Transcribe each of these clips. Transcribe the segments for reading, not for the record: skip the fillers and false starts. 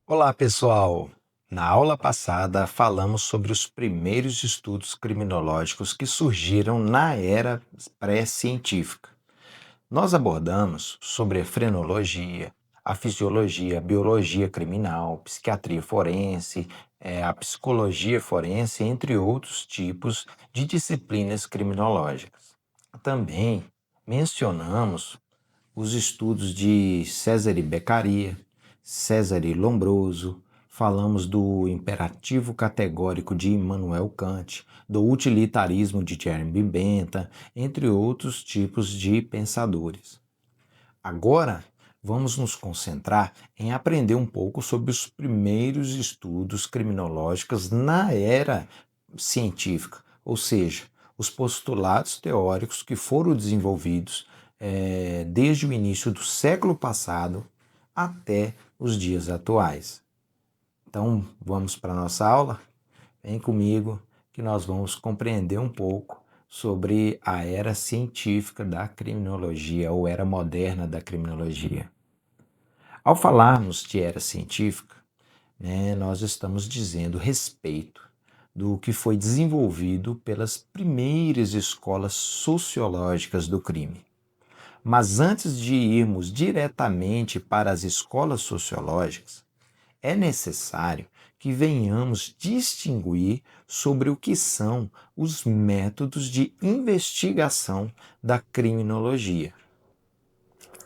Olá, pessoal! Na aula passada, falamos sobre os primeiros estudos criminológicos que surgiram na era pré-científica. Nós abordamos sobre a frenologia, a fisiologia, a biologia criminal, psiquiatria forense, a psicologia forense, entre outros tipos de disciplinas criminológicas. Também mencionamos os estudos de Cesare Beccaria, Cesare Lombroso, falamos do imperativo categórico de Immanuel Kant, do utilitarismo de Jeremy Bentham, entre outros tipos de pensadores. Agora, vamos nos concentrar em aprender um pouco sobre os primeiros estudos criminológicos na era científica, ou seja, os postulados teóricos que foram desenvolvidos desde o início do século passado até os dias atuais. Então, vamos para a nossa aula? Vem comigo que nós vamos compreender um pouco sobre a era científica da criminologia ou era moderna da criminologia. Ao falarmos de era científica, nós estamos dizendo respeito do que foi desenvolvido pelas primeiras escolas sociológicas do crime. Mas antes de irmos diretamente para as escolas sociológicas, é necessário que venhamos distinguir sobre o que são os métodos de investigação da criminologia.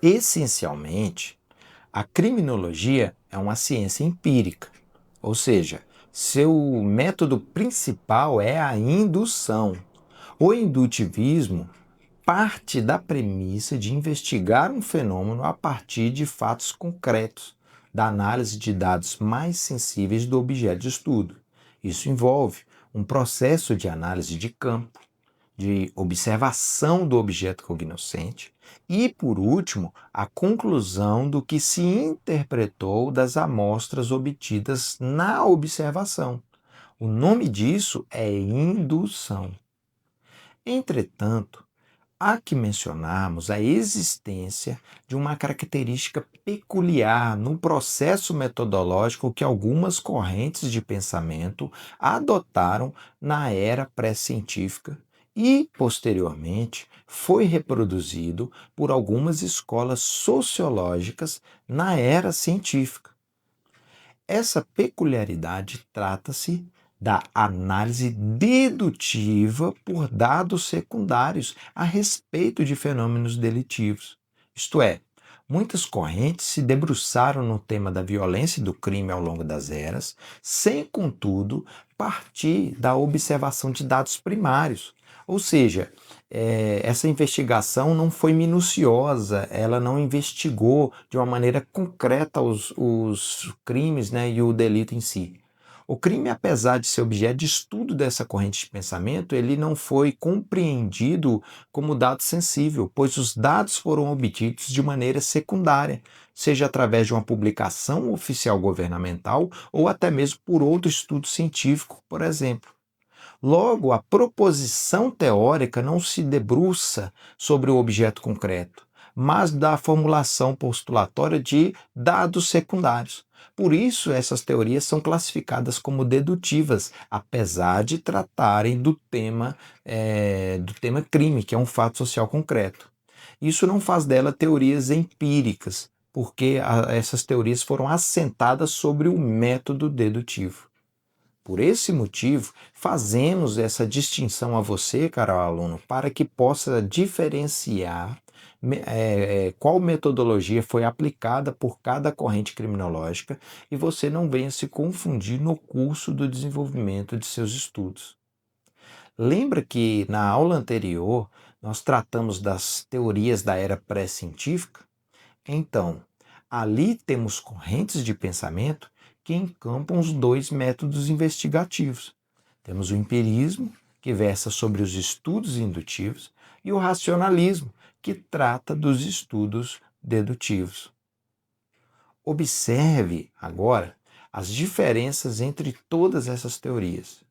Essencialmente, a criminologia é uma ciência empírica, ou seja, seu método principal é a indução. O indutivismo parte da premissa de investigar um fenômeno a partir de fatos concretos, da análise de dados mais sensíveis do objeto de estudo. Isso envolve um processo de análise de campo, de observação do objeto cognoscente e, por último, a conclusão do que se interpretou das amostras obtidas na observação. O nome disso é indução. Entretanto, há que mencionarmos a existência de uma característica peculiar no processo metodológico que algumas correntes de pensamento adotaram na era pré-científica e, posteriormente, foi reproduzido por algumas escolas sociológicas na era científica. Essa peculiaridade trata-se da análise dedutiva por dados secundários a respeito de fenômenos delitivos. Isto é, muitas correntes se debruçaram no tema da violência e do crime ao longo das eras, sem, contudo, partir da observação de dados primários. Ou seja, essa investigação não foi minuciosa, ela não investigou de uma maneira concreta os crimes, e o delito em si. O crime, apesar de ser objeto de estudo dessa corrente de pensamento, ele não foi compreendido como dado sensível, pois os dados foram obtidos de maneira secundária, seja através de uma publicação oficial governamental ou até mesmo por outro estudo científico, por exemplo. Logo, a proposição teórica não se debruça sobre o objeto concreto, mas da formulação postulatória de dados secundários. Por isso, essas teorias são classificadas como dedutivas, apesar de tratarem do tema crime, que é um fato social concreto. Isso não faz dela teorias empíricas, porque essas teorias foram assentadas sobre o método dedutivo. Por esse motivo, fazemos essa distinção a você, caro aluno, para que possa diferenciar qual metodologia foi aplicada por cada corrente criminológica e você não venha se confundir no curso do desenvolvimento de seus estudos. Lembra que na aula anterior nós tratamos das teorias da era pré-científica? Então, ali temos correntes de pensamento que encampam os dois métodos investigativos. Temos o empirismo, que versa sobre os estudos indutivos, e o racionalismo, que trata dos estudos dedutivos. Observe agora as diferenças entre todas essas teorias.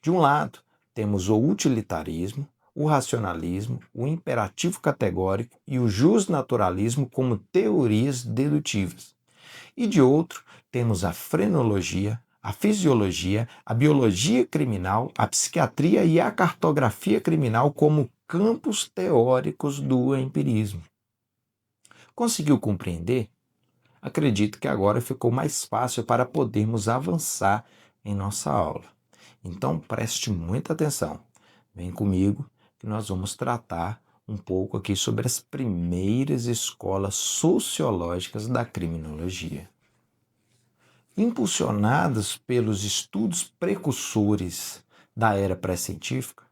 De um lado, temos o utilitarismo, o racionalismo, o imperativo categórico e o justnaturalismo como teorias dedutivas. E de outro, temos a frenologia, a fisiologia, a biologia criminal, a psiquiatria e a cartografia criminal como campos teóricos do empirismo. Conseguiu compreender? Acredito que agora ficou mais fácil para podermos avançar em nossa aula. Então preste muita atenção. Vem comigo que nós vamos tratar um pouco aqui sobre as primeiras escolas sociológicas da criminologia. Impulsionadas pelos estudos precursores da era pré-científica,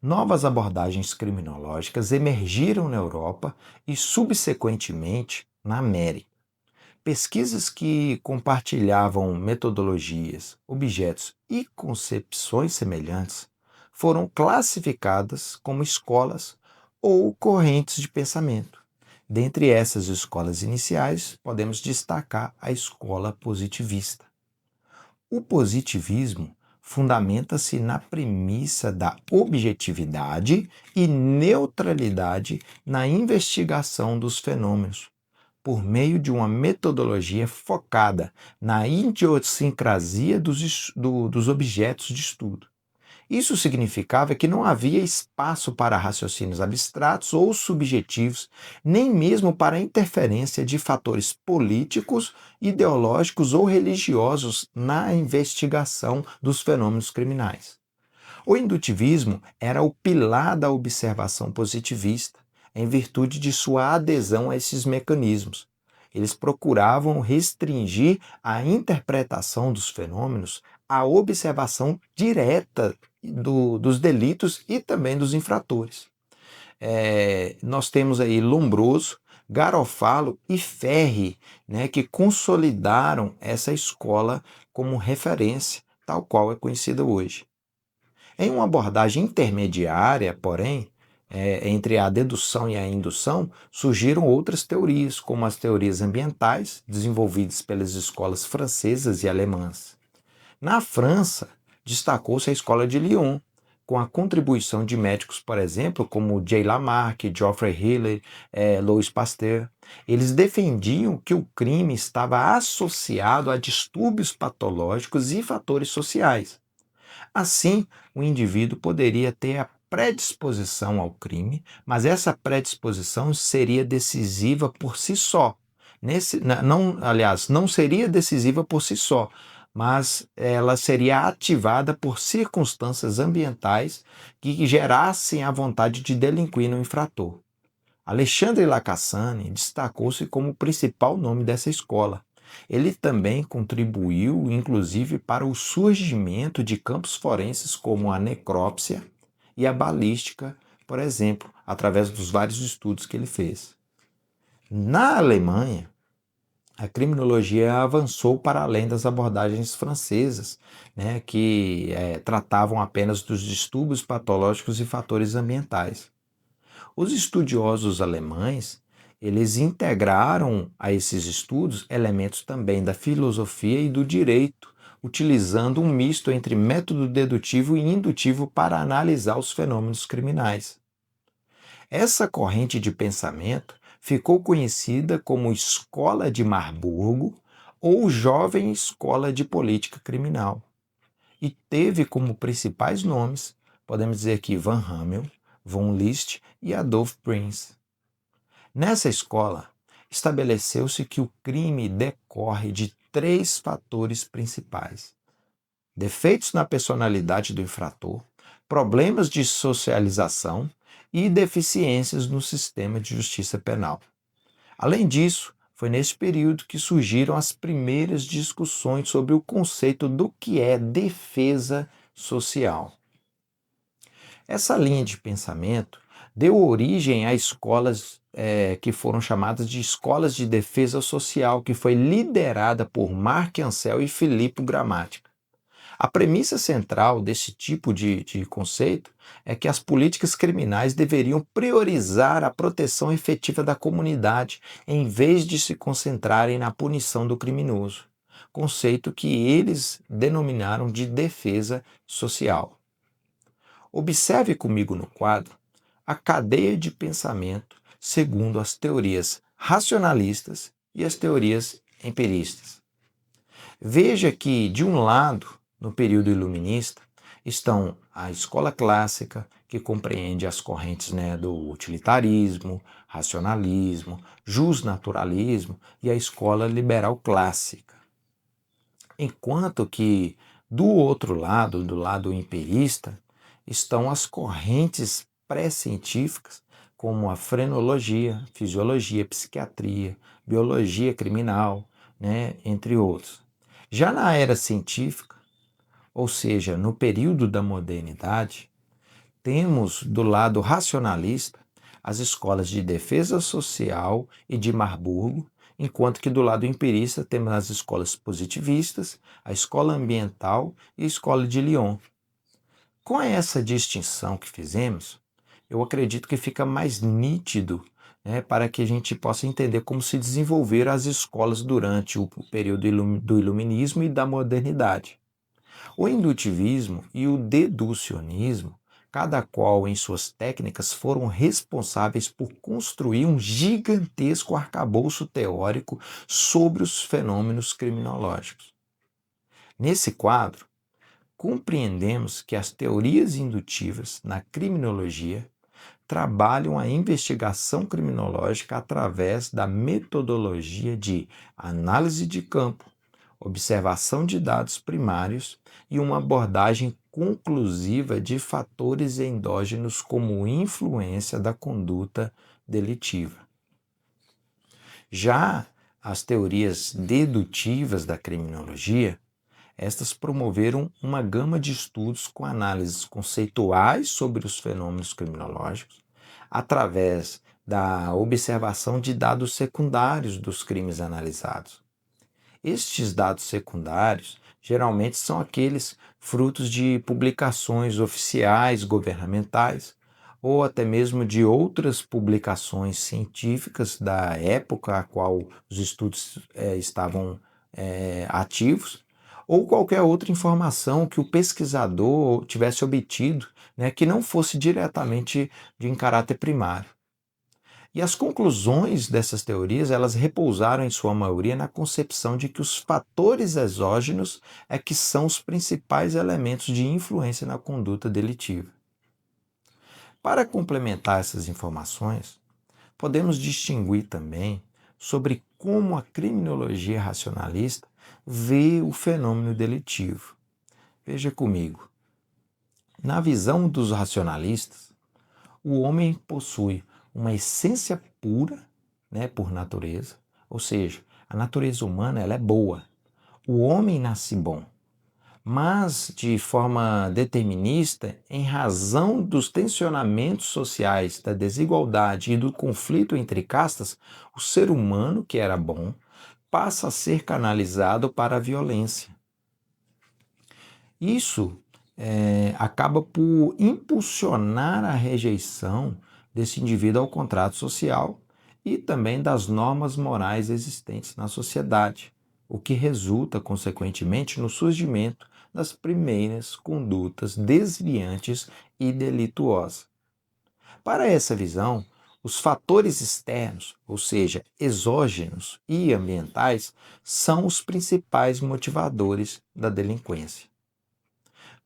novas abordagens criminológicas emergiram na Europa e, subsequentemente, na América. Pesquisas que compartilhavam metodologias, objetos e concepções semelhantes foram classificadas como escolas ou correntes de pensamento. Dentre essas escolas iniciais, podemos destacar a escola positivista. O positivismo fundamenta-se na premissa da objetividade e neutralidade na investigação dos fenômenos, por meio de uma metodologia focada na idiosincrasia dos objetos de estudo. Isso significava que não havia espaço para raciocínios abstratos ou subjetivos, nem mesmo para a interferência de fatores políticos, ideológicos ou religiosos na investigação dos fenômenos criminais. O indutivismo era o pilar da observação positivista, em virtude de sua adesão a esses mecanismos. Eles procuravam restringir a interpretação dos fenômenos à observação direta dos delitos e também dos infratores. Nós temos aí Lombroso, Garofalo e Ferri, né, que consolidaram essa escola como referência, tal qual é conhecida hoje. Em uma abordagem intermediária, porém, entre a dedução e a indução, surgiram outras teorias, como as teorias ambientais, desenvolvidas pelas escolas francesas e alemãs. Na França, destacou-se a escola de Lyon, com a contribuição de médicos, por exemplo, como J. Lamarck, Geoffrey Hill, Louis Pasteur. Eles defendiam que o crime estava associado a distúrbios patológicos e fatores sociais. Assim, o indivíduo poderia ter a predisposição ao crime, mas essa predisposição seria decisiva por si só. Não seria decisiva por si só, mas ela seria ativada por circunstâncias ambientais que gerassem a vontade de delinquir no infrator. Alexandre Lacassagne destacou-se como o principal nome dessa escola. Ele também contribuiu, inclusive, para o surgimento de campos forenses como a necrópsia e a balística, por exemplo, através dos vários estudos que ele fez. Na Alemanha, a criminologia avançou para além das abordagens francesas, né, que tratavam apenas dos distúrbios patológicos e fatores ambientais. Os estudiosos alemães, eles integraram a esses estudos elementos também da filosofia e do direito, utilizando um misto entre método dedutivo e indutivo para analisar os fenômenos criminais. Essa corrente de pensamento ficou conhecida como Escola de Marburgo ou Jovem Escola de Política Criminal, e teve como principais nomes, podemos dizer aqui, Van Hammel, von List e Adolf Prinz. Nessa escola, estabeleceu-se que o crime decorre de 3 fatores principais: defeitos na personalidade do infrator, problemas de socialização e deficiências no sistema de justiça penal. Além disso, foi nesse período que surgiram as primeiras discussões sobre o conceito do que é defesa social. Essa linha de pensamento deu origem a escolas que foram chamadas de escolas de defesa social, que foi liderada por Marc Ancel e Filippo Grammatica. A premissa central desse tipo de conceito é que as políticas criminais deveriam priorizar a proteção efetiva da comunidade, em vez de se concentrarem na punição do criminoso, conceito que eles denominaram de defesa social. Observe comigo no quadro a cadeia de pensamento segundo as teorias racionalistas e as teorias empiristas. Veja que, de um lado, no período iluminista, estão a escola clássica, que compreende as correntes, né, do utilitarismo, racionalismo, justnaturalismo e a escola liberal clássica. Enquanto que, do outro lado, do lado empirista, estão as correntes pré-científicas, como a frenologia, fisiologia, psiquiatria, biologia criminal, né, entre outros. Já na era científica, ou seja, no período da modernidade, temos do lado racionalista as escolas de defesa social e de Marburgo, enquanto que do lado empirista temos as escolas positivistas, a escola ambiental e a escola de Lyon. Com essa distinção que fizemos, eu acredito que fica mais nítido, né, para que a gente possa entender como se desenvolveram as escolas durante o período do iluminismo e da modernidade. O indutivismo e o deducionismo, cada qual em suas técnicas, foram responsáveis por construir um gigantesco arcabouço teórico sobre os fenômenos criminológicos. Nesse quadro, compreendemos que as teorias indutivas na criminologia trabalham a investigação criminológica através da metodologia de análise de campo, observação de dados primários e uma abordagem conclusiva de fatores endógenos como influência da conduta delitiva. Já as teorias dedutivas da criminologia, estas promoveram uma gama de estudos com análises conceituais sobre os fenômenos criminológicos, através da observação de dados secundários dos crimes analisados. Estes dados secundários geralmente são aqueles frutos de publicações oficiais governamentais ou até mesmo de outras publicações científicas da época a qual os estudos estavam ativos, ou qualquer outra informação que o pesquisador tivesse obtido, né, que não fosse diretamente em caráter primário. E as conclusões dessas teorias, elas repousaram em sua maioria na concepção de que os fatores exógenos é que são os principais elementos de influência na conduta delitiva. Para complementar essas informações, podemos distinguir também sobre como a criminologia racionalista vê o fenômeno delitivo. Veja comigo. Na visão dos racionalistas, o homem possui uma essência pura, né, por natureza, ou seja, a natureza humana ela é boa. O homem nasce bom, mas de forma determinista, em razão dos tensionamentos sociais, da desigualdade e do conflito entre castas, o ser humano, que era bom, passa a ser canalizado para a violência. Isso acaba por impulsionar a rejeição desse indivíduo ao contrato social e também das normas morais existentes na sociedade, o que resulta, consequentemente, no surgimento das primeiras condutas desviantes e delituosas. Para essa visão, os fatores externos, ou seja, exógenos e ambientais, são os principais motivadores da delinquência.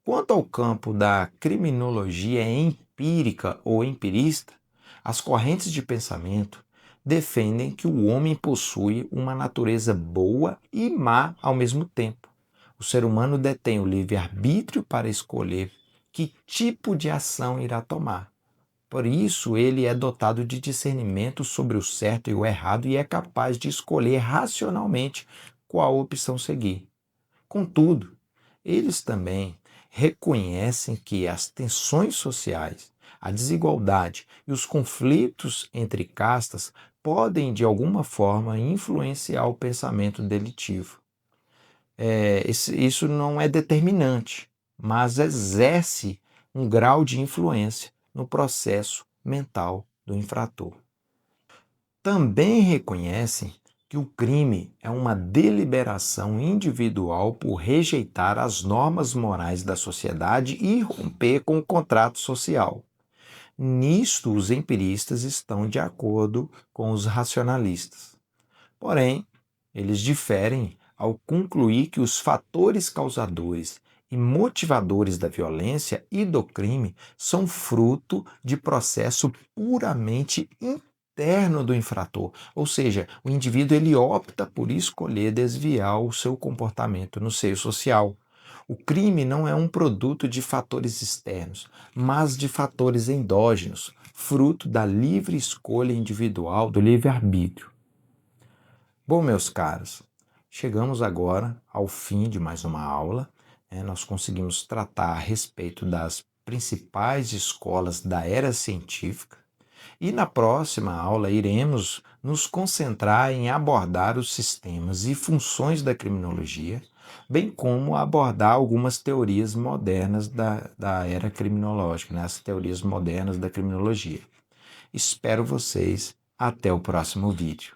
Quanto ao campo da criminologia empírica ou empirista, as correntes de pensamento defendem que o homem possui uma natureza boa e má ao mesmo tempo. O ser humano detém o livre-arbítrio para escolher que tipo de ação irá tomar. Por isso, ele é dotado de discernimento sobre o certo e o errado e é capaz de escolher racionalmente qual opção seguir. Contudo, eles também reconhecem que as tensões sociais, a desigualdade e os conflitos entre castas podem, de alguma forma, influenciar o pensamento delitivo. Isso não é determinante, mas exerce um grau de influência no processo mental do infrator. Também reconhecem que o crime é uma deliberação individual por rejeitar as normas morais da sociedade e romper com o contrato social. Nisto, os empiristas estão de acordo com os racionalistas. Porém, eles diferem ao concluir que os fatores causadores e motivadores da violência e do crime são fruto de processo puramente interno do infrator, ou seja, o indivíduo ele opta por escolher desviar o seu comportamento no seio social. O crime não é um produto de fatores externos, mas de fatores endógenos, fruto da livre escolha individual, do livre-arbítrio. Bom, meus caros, chegamos agora ao fim de mais uma aula. Nós conseguimos tratar a respeito das principais escolas da era científica e na próxima aula iremos nos concentrar em abordar os sistemas e funções da criminologia, bem como abordar algumas teorias modernas da era criminológica, as teorias modernas da criminologia. Espero vocês até o próximo vídeo.